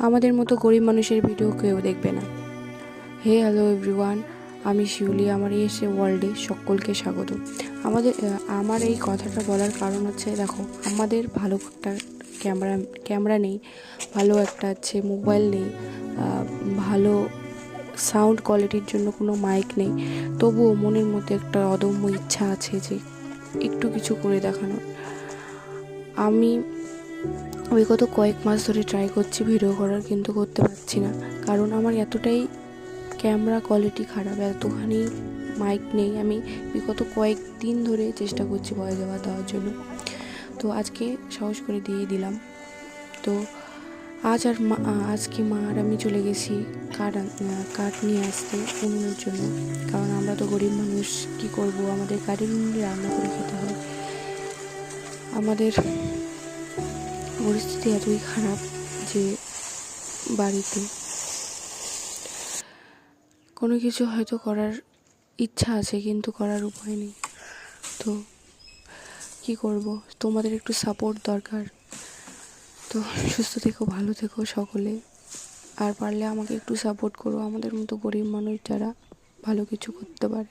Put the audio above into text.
আমাদের মতো গরিব মানুষের ভিডিও কেউ দেখবে না। হে হ্যালো এভরিওয়ান, আমি শিউলি। আমার এসে ওয়ার্ল্ডে সকলকে স্বাগত। আমার এই কথাটা বলার কারণ হচ্ছে, দেখো, আমাদের ভালো একটা ক্যামেরা নেই, ভালো একটা মোবাইল নেই, ভালো সাউন্ড কোয়ালিটির জন্য কোনো মাইক নেই, তবুও মনের মধ্যে একটা অদম্য ইচ্ছা আছে যে একটু কিছু করে দেখানোর। আমি বিগত কয়েক মাস ধরে ট্রাই করছি ভিডিও করার, কিন্তু করতে পারছি না, কারণ আমার এতটাই ক্যামেরা কোয়ালিটি খারাপ, এতখানি মাইক নেই। আমি বিগত কয়েকদিন ধরে চেষ্টা করছি ভয়েস ওভার দেওয়ার জন্য, তো আজকে সাহস করে দিয়ে দিলাম। তো আজকে মা আর আমি চলে গেছি কাঠ নিয়ে আসতে উনুনের জন্য, কারণ আমরা তো গরিব মানুষ, কি করব, আমাদের কাঠের উনুনে রান্না করে খেতে হয়। আমাদের পরিস্থিতি এতই খারাপ যে বাড়িতে কোনো কিছু হয়তো করার ইচ্ছা আছে, কিন্তু করার উপায় নেই। তো কি করব, তোমাদের একটু সাপোর্ট দরকার। তো সুস্থ থেকো, ভালো থেকো সকলে, আর পারলে আমাকে একটু সাপোর্ট করো, আমাদের মতো গরিব মানুষ যারা ভালো কিছু করতে পারে।